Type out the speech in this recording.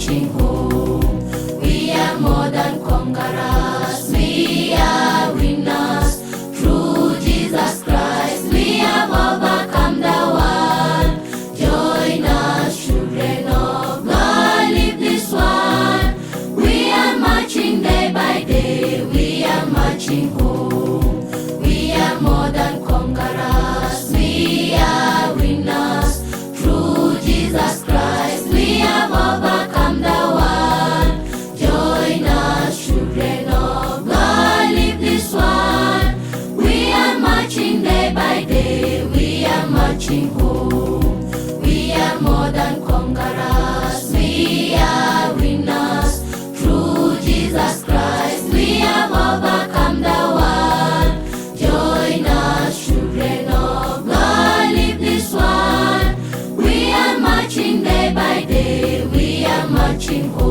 marching home. We are more than conquerors. We are winners. Through Jesus Christ, we have overcome the world. Join us, children of God, live this one. We are marching day by day. We are marching home. We are more than conquerors. We are winners. Through Jesus Christ, we have overcome the world. Join us, children of God, live this one. We are marching day by day. We are marching home. We are more than conquerors. We are winners. Through Jesus Christ, we have overcome the world. Join us, children of God, live this one. We are marching day by day. We are marching home.